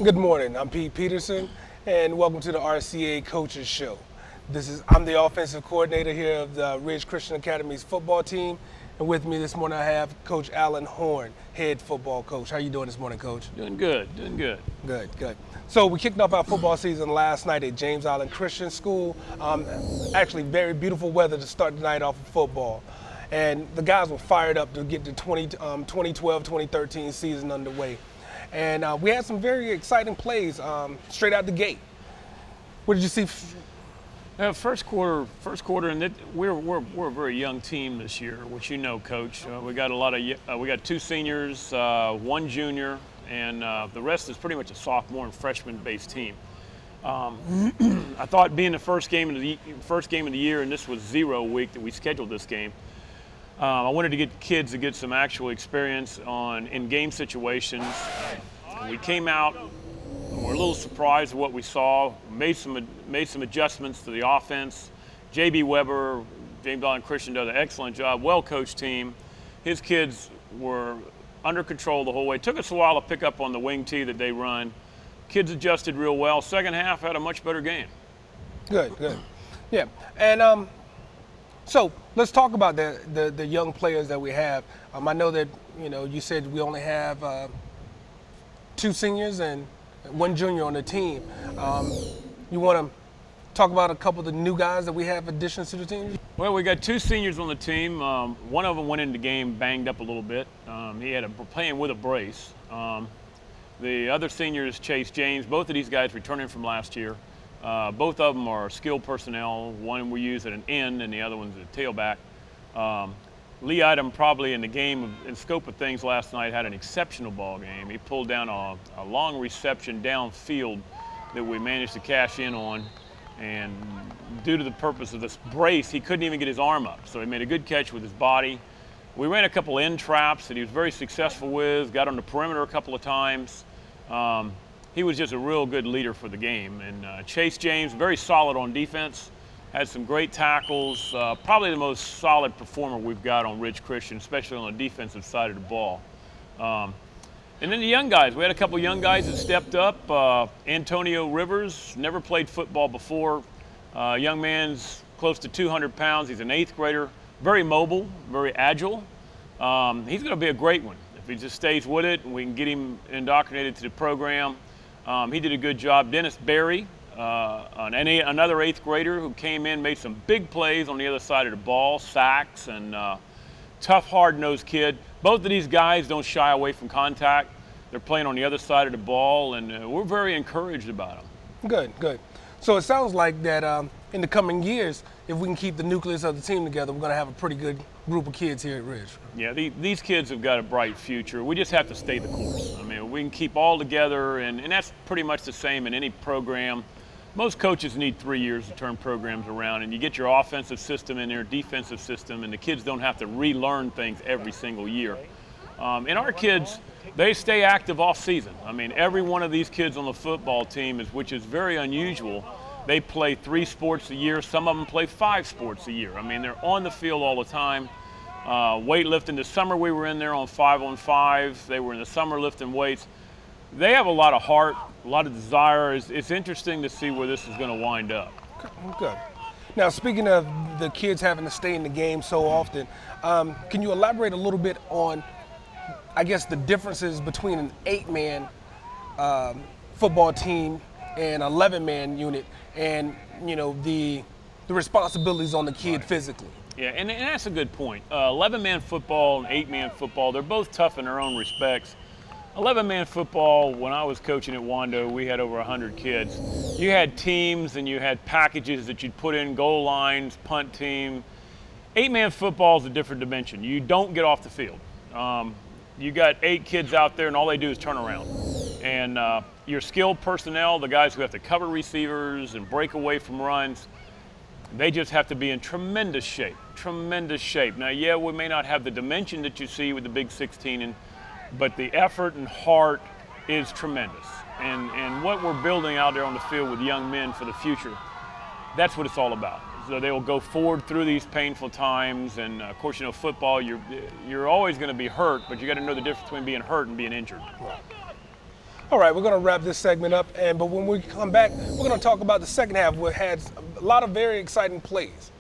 Good morning. I'm Pete Peterson, and welcome to the RCA Coaches Show. I'm the offensive coordinator here of the Ridge Christian Academy's football team, and with me this morning I have Coach Alan Horn, head football coach. How you doing this morning, Coach? Doing good, doing good. Good. So we kicked off our football season last night at James Island Christian School. Actually, very beautiful weather to start the night off of football. And the guys were fired up to get the 2012-2013 season underway. And we had some very exciting plays straight out the gate. What did you see? First quarter, and we're a very young team this year, which you know, Coach. We got we got two seniors, one junior, and the rest is pretty much a sophomore and freshman-based team. I thought being the first game of the year, and this was 0 week that we scheduled this game. I wanted to get kids to get some actual experience in game situations. We came out, we're a little surprised at what we saw. Made some adjustments to the offense. J.B. Weber, James Island Christian, does an excellent job. Well-coached team. His kids were under control the whole way. It took us a while to pick up on the wing tee that they run. Kids adjusted real well. Second half had a much better game. Good. Yeah, and so let's talk about the young players that we have. I know that you said we only have 2 seniors and 1 junior on the team. You want to talk about a couple of the new guys that we have additions to the team? Well, we got 2 seniors on the team. One of them went into the game banged up a little bit. He had playing with a brace. The other senior is Chase James. Both of these guys returning from last year. Both of them are skilled personnel. One we use at an end and the other one's a tailback. Lee Item probably in the game, in scope of things last night, had an exceptional ball game. He pulled down a long reception downfield that we managed to cash in on. And due to the purpose of this brace, he couldn't even get his arm up. So he made a good catch with his body. We ran a couple end traps that he was very successful with, got on the perimeter a couple of times. He was just a real good leader for the game. And Chase James, very solid on defense, had some great tackles, probably the most solid performer we've got on Ridge Christian, especially on the defensive side of the ball. And then the young guys, we had a couple young guys that stepped up. Antonio Rivers, never played football before. Young man's close to 200 pounds. He's an 8th grader, very mobile, very agile. He's going to be a great one if he just stays with it and we can get him indoctrinated to the program. He did a good job. Dennis Berry, another 8th grader who came in, made some big plays on the other side of the ball, sacks, and tough, hard-nosed kid. Both of these guys don't shy away from contact. They're playing on the other side of the ball, and we're very encouraged about them. Good. So it sounds like that in the coming years, if we can keep the nucleus of the team together, we're going to have a pretty good group of kids here at Ridge. Yeah, these kids have got a bright future. We just have to stay the course. I mean, we can keep all together, and that's pretty much the same in any program. Most coaches need 3 years to turn programs around, and you get your offensive system in there, defensive system, and the kids don't have to relearn things every single year. And our kids, they stay active off season. I mean, every one of these kids on the football team, which is very unusual, they play 3 sports a year. Some of them play 5 sports a year. I mean, they're on the field all the time. Weightlifting, this summer we were in there on 5-on-5. They were in the summer lifting weights. They have a lot of heart, a lot of desire. It's interesting to see where this is going to wind up. Good. Now, speaking of the kids having to stay in the game so often, can you elaborate a little bit on, I guess, the differences between an 8-man football team and 11-man unit, and the responsibilities on the kid physically? Yeah, and that's a good point. 11-man football and 8-man football, they're both tough in their own respects. 11-man football, when I was coaching at Wando, we had over 100 kids. You had teams and you had packages that you'd put in, goal lines, punt team. 8-man football is a different dimension. You don't get off the field. You got 8 kids out there and all they do is turn around. And your skilled personnel, the guys who have to cover receivers and break away from runs, they just have to be in tremendous shape. Now, yeah, we may not have the dimension that you see with the Big 16, but the effort and heart is tremendous. And what we're building out there on the field with young men for the future, that's what it's all about. So they will go forward through these painful times. And of course, football, you're always going to be hurt, but you got to know the difference between being hurt and being injured. All right, we're going to wrap this segment up, but when we come back, we're going to talk about the second half. We had a lot of very exciting plays.